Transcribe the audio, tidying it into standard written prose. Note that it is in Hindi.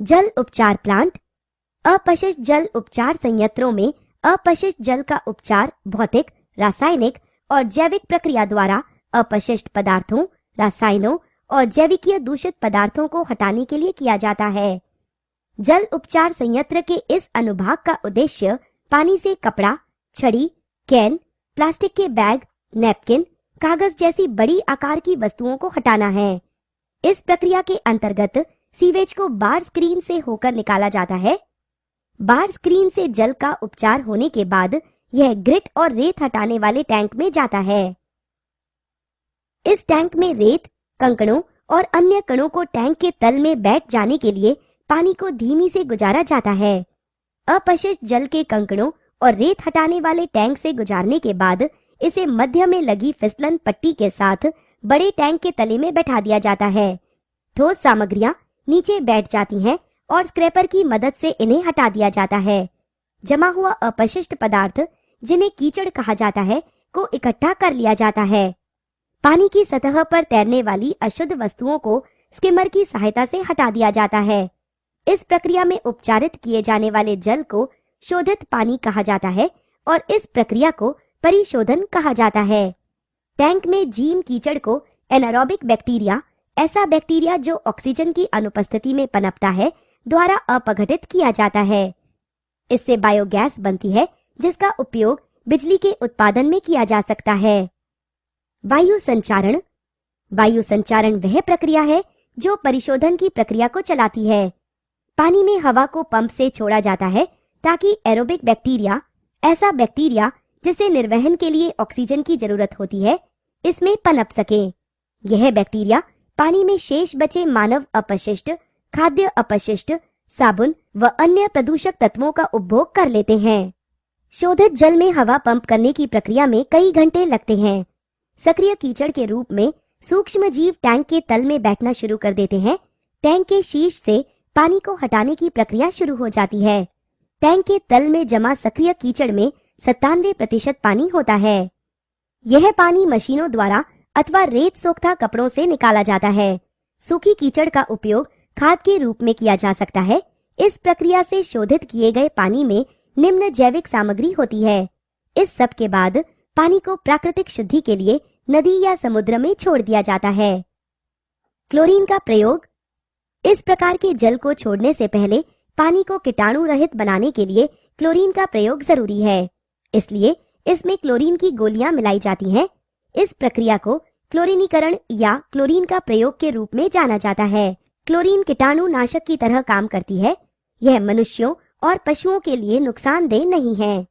जल उपचार प्लांट। अपशिष्ट जल उपचार संयंत्रों में अपशिष्ट जल का उपचार भौतिक, रासायनिक और जैविक प्रक्रिया द्वारा अपशिष्ट पदार्थों, रसायनों और जैविकीय दूषित पदार्थों को हटाने के लिए किया जाता है। जल उपचार संयंत्र के इस अनुभाग का उद्देश्य पानी से कपड़ा, छड़ी, कैन, प्लास्टिक के बैग, नैपकिन, कागज जैसी बड़ी आकार की वस्तुओं को हटाना है। इस प्रक्रिया के अंतर्गत सीवेज को बार स्क्रीन से होकर निकाला जाता है। बार स्क्रीन से जल का उपचार होने के बाद यह ग्रिट और रेत हटाने वाले टैंक में जाता है। इस टैंक में रेत, कंकड़ों और अन्य कणों को टैंक के तल में बैठ जाने के लिए पानी को धीमी से गुजारा जाता है। अपशिष्ट जल के कंकड़ों और रेत हटाने वाले टैंक से गुजारने के बाद इसे मध्य में लगी फिसलन पट्टी के साथ बड़े टैंक के तले में बैठा दिया जाता है। ठोस सामग्रियां नीचे बैठ जाती हैं और स्क्रैपर की मदद से इन्हें हटा दिया जाता है। जमा हुआ अपशिष्ट पदार्थ, जिन्हें कीचड़ कहा जाता है, को इकट्ठा कर लिया जाता है। पानी की सतह पर तैरने वाली अशुद्ध वस्तुओं को स्किमर की सहायता से हटा दिया जाता है। इस प्रक्रिया में उपचारित किए जाने वाले जल को शोधित पानी कहा जाता है और इस प्रक्रिया को परिशोधन कहा जाता है। टैंक में जीम कीचड़ को एनारोबिक बैक्टीरिया, ऐसा बैक्टीरिया जो ऑक्सीजन की अनुपस्थिति में पनपता है, द्वारा अपघटित किया जाता है। इससे बायोगैस बनती है, जिसका उपयोग बिजली के उत्पादन में किया जा सकता है। वायु संचारण। वायु संचारण वह प्रक्रिया है जो परिशोधन की प्रक्रिया को चलाती है। पानी में हवा को पंप से छोड़ा जाता है ताकि एरोबिक बैक्टीरिया, ऐसा बैक्टीरिया जिसे निर्वहन के लिए ऑक्सीजन की जरूरत होती है, इसमें पनप सके। यह बैक्टीरिया पानी में शेष बचे मानव अपशिष्ट, खाद्य अपशिष्ट, साबुन व अन्य प्रदूषक तत्वों का उपभोग कर लेते हैं। शोधित जल में हवा पंप करने की प्रक्रिया में कई घंटे लगते हैं। सक्रिय कीचड़ के रूप में सूक्ष्म जीव टैंक के तल में बैठना शुरू कर देते हैं। टैंक के शीर्ष से पानी को हटाने की प्रक्रिया शुरू हो जाती है। टैंक के तल में जमा सक्रिय कीचड़ में 97% पानी होता है। यह पानी मशीनों द्वारा अथवा रेत सोख्ता कपड़ों से निकाला जाता है। सूखी कीचड़ का उपयोग खाद के रूप में किया जा सकता है। इस प्रक्रिया से शोधित किए गए पानी में निम्न जैविक सामग्री होती है। इस सब के बाद पानी को प्राकृतिक शुद्धि के लिए नदी या समुद्र में छोड़ दिया जाता है। क्लोरीन का प्रयोग। इस प्रकार के जल को छोड़ने से पहले पानी को कीटाणु रहित बनाने के लिए क्लोरीन का प्रयोग जरूरी है। इसलिए इसमें क्लोरीन की गोलियां मिलाई जाती हैं। इस प्रक्रिया को क्लोरीनीकरण या क्लोरीन का प्रयोग के रूप में जाना जाता है। क्लोरीन कीटाणु नाशक की तरह काम करती है। यह मनुष्यों और पशुओं के लिए नुकसानदेह नहीं है।